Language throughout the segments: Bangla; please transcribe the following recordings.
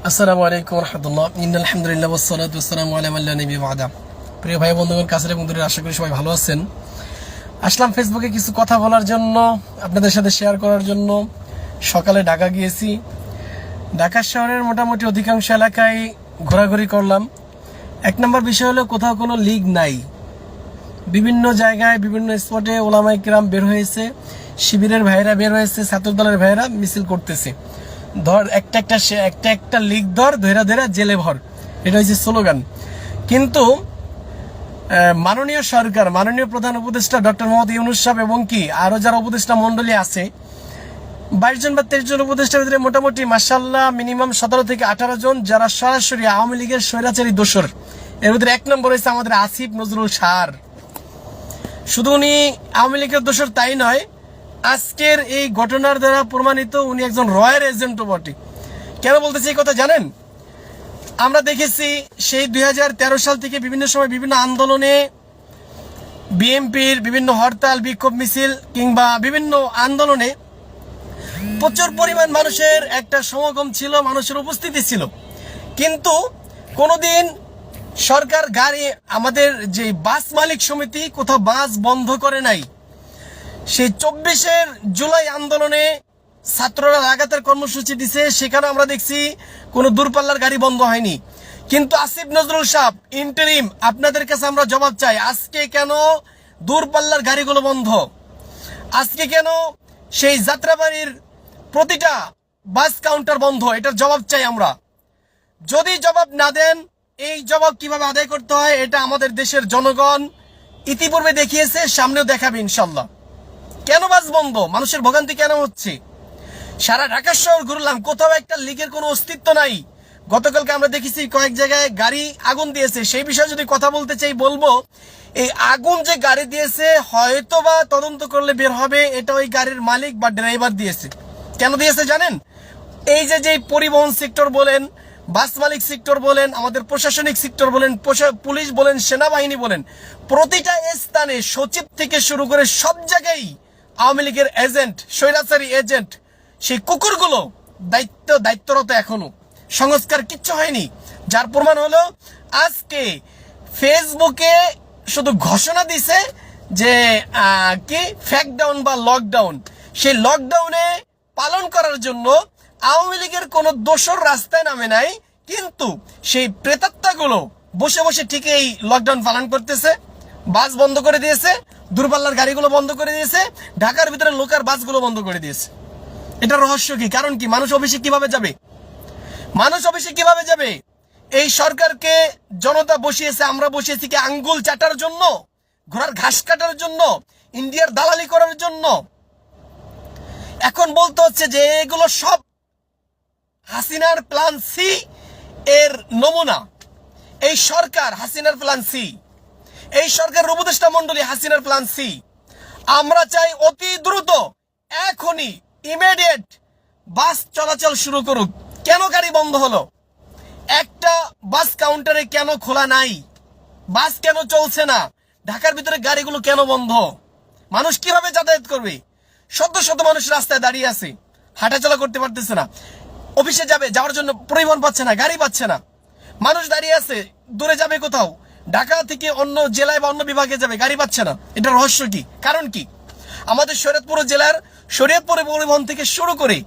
আসসালামু আলাইকুম রহমতুল্লাহ আলহামদুলিল্লাহ ওয়াসসালাতু ওয়াসসালামু আলা মান লা নবিয়্যা বা'দা। প্রিয় ভাই বন্ধুগণ, কাছের এবং দূরের, আশা করি সবাই ভালো আছেন। আসলাম ফেসবুকে কিছু কথা বলার জন্য, আপনাদের সাথে শেয়ার করার জন্য। সকালে ঢাকা গিয়েছি। ঢাকা শহরের মোটামুটি অধিকাংশ এলাকায় ঘোরাঘুরি করলাম। এক নম্বর বিষয় হলো, কোথাও কোনো লিগ নাই। বিভিন্ন জায়গায় বিভিন্ন স্পটে ওলামায়ে কিরাম বের হয়েছে, শিবিরের ভাইরা বের হয়েছে, ছাত্রদলের ভাইরা মিছিল করতেছে। ধর একটা লিগ ধরা জেলে ভর, এটা হচ্ছে স্লোগান। কিন্তু মাননীয় সরকার, মাননীয় প্রধান উপদেষ্টা ডক্টর মোহাম্মদ ইউনূস সাহেব এবং কি আরো যারা উপদেষ্টা মন্ডলী আছে, 22 জন বা 23 জন উপদেষ্টার ভিতরে মোটামুটি মাশাআল্লাহ মিনিমাম 17 থেকে 18 জন যারা সরাসরি আওয়ামী লীগের স্বৈরাচারী দোসর। এর ভিতরে এক নম্বর হয়েছে আমাদের আসিফ নজরুল সার। শুধু উনি আওয়ামী লীগের দোসর তাই নয়, আজকের এই ঘটনার দ্বারা প্রমাণিত উনি একজন রয়ের এজেন্টও বটে। কেন বলতেছি এই কথা জানেন? আমরা দেখেছি সেই 2013 সাল থেকে বিভিন্ন সময় বিভিন্ন আন্দোলনে, বিএনপির বিভিন্ন হরতাল, বিক্ষোভ মিছিল কিংবা বিভিন্ন আন্দোলনে প্রচুর পরিমাণ মানুষের একটা সমাগম ছিল, মানুষের উপস্থিতি ছিল। কিন্তু কোনোদিন সরকার গাড়ি, আমাদের যে বাস মালিক সমিতি কোথাও বাস বন্ধ করে নাই। সেই 24 জুলাই আন্দোলনে ছাত্ররা লাগাতার কর্মসূচি দিছে, সেখানে আমরা দেখছি কোনো দূরপাল্লার গাড়ি বন্ধ হয়নি। কিন্তু আসিফ নজরুল সাহেব ইন্টারিম, আপনাদের কাছে আমরা জবাব চাই, আজকে কেন দূরপাল্লার গাড়িগুলো বন্ধ? আজকে কেন সেই যাত্রাবাড়ির প্রতিটা বাস কাউন্টার বন্ধ? এটার জবাব চাই আমরা। যদি জবাব না দেন, এই জবাব কিভাবে আদায় করতে হয় এটা আমাদের দেশের জনগণ ইতিপূর্বে দেখিয়েছে, সামনেও দেখাবে ইনশাল্লাহ। কেন বাস বন্ধ? মানুষের ভোগান্তি কেন হচ্ছে? সারা ঢাকা শহর ঘুরলাম, কোথাও একটা লিগের কোনো অস্তিত্ব নাই। গতকালকে আমরা দেখেছি কয়েক জায়গায় গাড়ি আগুন দিয়েছে। সেই বিষয়ে যদি কথা বলতে চাই, বলবো এই আগুন যে গাড়ি দিয়েছে হয়তো বা তদন্ত করলে বের হবে এটা ওই গাড়ির মালিক বা ড্রাইভার দিয়েছে। কেন দিয়েছে জানেন? এই যে পরিবহন সেক্টর বলেন, বাস মালিক সেক্টর বলেন, আমাদের প্রশাসনিক সেক্টর বলেন, পুলিশ বলেন, সেনাবাহিনী বলেন, প্রতিটা স্থানে সচিব থেকে শুরু করে সব জায়গায় আওয়ামী লীগের এজেন্ট, স্বৈরাচারী এজেন্ট। সেই কুকুরগুলো দায়িত্বরত এখনো, সংস্কার কিচ্ছু হয়নি। যার প্রমাণ হলো আজকে ফেসবুকে শুধু ঘোষণা দিছে যে কি ফ্যাকডাউন বা লকডাউন। সেই লকডাউনে পালন করার জন্য আওয়ামী লীগের কোনো দোসর রাস্তায় নামে নাই, কিন্তু সেই প্রেতাত্মাগুলো বসে বসে ঠিক এই লকডাউন পালন করতেছে। বাস বন্ধ করে দিয়েছে, দূরপাল্লার গাড়িগুলো বন্ধ করে দিয়েছে, ঢাকার ভিতরে লোকাল বাসগুলো বন্ধ করে দিয়েছে। এটা রহস্য কি? কারণ কি? মানুষ অফিসে কিভাবে যাবে? মানুষ অফিসে কিভাবে যাবে? এই সরকারকে জনতা বসিয়েছে, আমরা বসিয়েছি কি আঙ্গুল চাটার জন্য, ঘোড়ার ঘাস কাটার জন্য, ইন্ডিয়ার দালালি করার জন্য? এখন বলতে হচ্ছে যে এগুলো সব হাসিনার প্ল্যান সি এর নমুনা। এই সরকার হাসিনার প্ল্যান সি, এই সরকারের উপদেষ্টা মন্ডলী হাসিনার প্ল্যান সি। আমরা চাই অতি দ্রুত, এখনই, ইমিডিয়েট বাস চলাচল শুরু করুক। কেন গাড়ি বন্ধ হলো? একটা বাস কাউন্টারে কেন খোলা নাই? বাস কেন চলছে না? ঢাকার ভিতরে গাড়িগুলো কেন বন্ধ? মানুষ কিভাবে যাতায়াত করবে? শত শত মানুষ রাস্তায় দাঁড়িয়ে আছে, হাঁটাচলা করতে পারতেছে না। অফিসে যাওয়ার জন্য পরিবহন পাচ্ছে না, গাড়ি পাচ্ছে না। মানুষ দাঁড়িয়ে আছে, দূরে যাবে কোথাও, ঢাকা থেকে অন্য জেলায় বা অন্য বিভাগে যাবে, গাড়ি পাচ্ছে না। এটা রহস্য কি? কারণ কি? আমাদের শরীয়তপুর জেলার শরীয়তপুর পরিবহন থেকে শুরু করে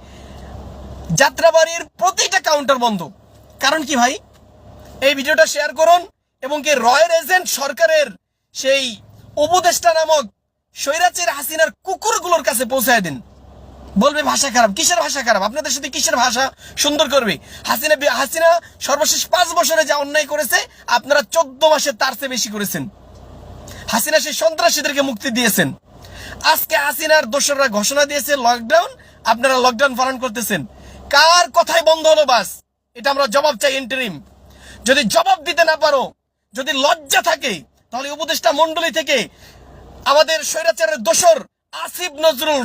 যাত্রাবাড়ির প্রতিটা কাউন্টার বন্ধ। কারণ কি ভাই? এই ভিডিওটা শেয়ার করুন এবং কি রয়ের এজেন্ট সরকারের সেই উপদেষ্টা নামক স্বৈরাচারী হাসিনার কুকুরগুলোর কাছে পৌঁছায় দিন। বলবে ভাষা খারাপ। কিসের ভাষা খারাপ? আপনাদের সাথে কিসের ভাষা সুন্দর করবে? হাসিনা সর্বশেষ 5 বছরে যা অন্যায় করেছে, আপনারা 14 মাসে তার চেয়ে বেশি করেছেন। হাসিনা সেই সন্ত্রাসীদেরকে মুক্তি দিয়েছেন। আজকে হাসিনার দোসররা ঘোষণা দিয়েছে লকডাউন, আপনারা লকডাউন পালন করতেছেন। কার কথায় বন্ধ হলো বাস? এটা আমরা জবাব চাই ইন্টারিম। যদি জবাব দিতে না পারো, যদি লজ্জা থাকে, তাহলে উপদেষ্টা মন্ডলী থেকে আমাদের স্বৈরাচারের দোসর আসিফ নজরুল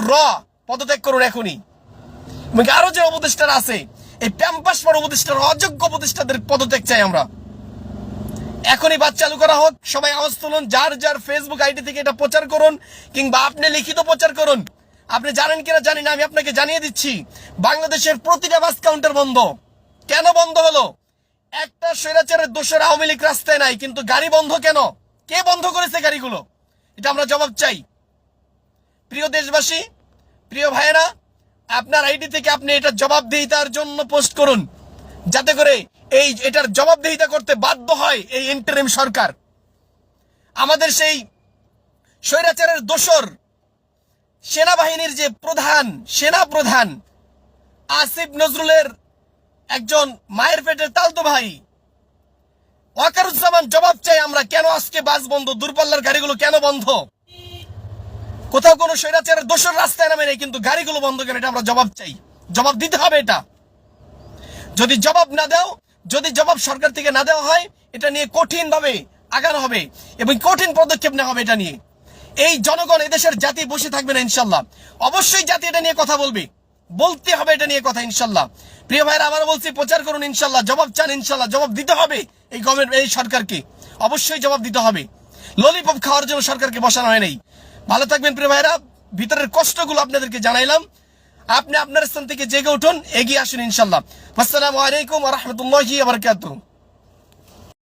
পদত্যাগ করুন এখনই। আরো যে উপদেষ্টারা আছে, এই প্যাম্পাস পর উপদেষ্টার, অযোগ্য উপদেষ্টাদের পদত্যাগ চাই আমরা। এখনই বাস চালু করা হোক। সবাই আওয়াজ তুলুন, যার যার ফেসবুক আইডি থেকে এটা প্রচার করুন, কিংবা আপনি লিখিত প্রচার করুন। আপনি জানেন কিনা জানি না, আমি আপনাকে জানিয়ে দিচ্ছি, বাংলাদেশের প্রতিটা বাস কাউন্টার বন্ধ। কেন বন্ধ হলো? একটা স্বৈরাচারের দোষের আওয়ামী লীগ রাস্তায় নাই, কিন্তু গাড়ি বন্ধ কেন? কে বন্ধ করেছে গাড়িগুলো? এটা আমরা জবাব চাই। প্রিয় দেশবাসী, প্রিয় ভাইয়েরা, আপনার আইডি থেকে আপনি এটা জবাবদিহিতার জন্য পোস্ট করুন, যাতে করে এটার জবাবদিহিতা করতে বাধ্য হয় এই ইন্টারিম সরকার। আমাদের সেই স্বৈরাচারের দোসর সেনাবাহিনীর যে সেনা প্রধান আসিফ নজরুলের একজন মায়ের পেটের তালতো ভাই ওয়াকারুজ্জামান, জবাব চাই আমরা, কেন আজকে বাস বন্ধ? দূরপাল্লার গাড়িগুলো কেন বন্ধ? কোথাও কোনো স্বৈরাচারের দোসর রাস্তায় নামে নেই, কিন্তু গাড়িগুলো বন্ধ কেন? এটা আমরা জবাব চাই, জবাব দিতে হবে এটা। যদি জবাব সরকার থেকে না দেওয়া হয়, এটা নিয়ে কঠিন ভাবে আগানো হবে এবং কঠিন পদক্ষেপ নেওয়া হবে এটা নিয়ে। এই জনগণ, এদেশের জাতি বসে থাকবে না ইনশাল্লাহ। অবশ্যই জাতি এটা নিয়ে কথা বলতে হবে এটা নিয়ে কথা ইনশাল্লাহ। প্রিয় ভাইরা, আবার বলছি, প্রচার করুন ইনশাল্লাহ, জবাব চান ইনশাল্লাহ, জবাব দিতে হবে এই এই সরকারকে, অবশ্যই জবাব দিতে হবে। ললিপপ খাওয়ার জন্য সরকারকে বসানো হয় নাই। ভালো থাকবেন প্রিয় ভাইরা, ভিতরের কষ্টগুলো আপনাদেরকে জানাইলাম। আপনি আপনার স্থান থেকে জেগে উঠুন, এগিয়ে আসুন ইনশাল্লাহ। আসসালামু আলাইকুম ওয়া রাহমাতুল্লাহি ওয়া বারাকাতুহু।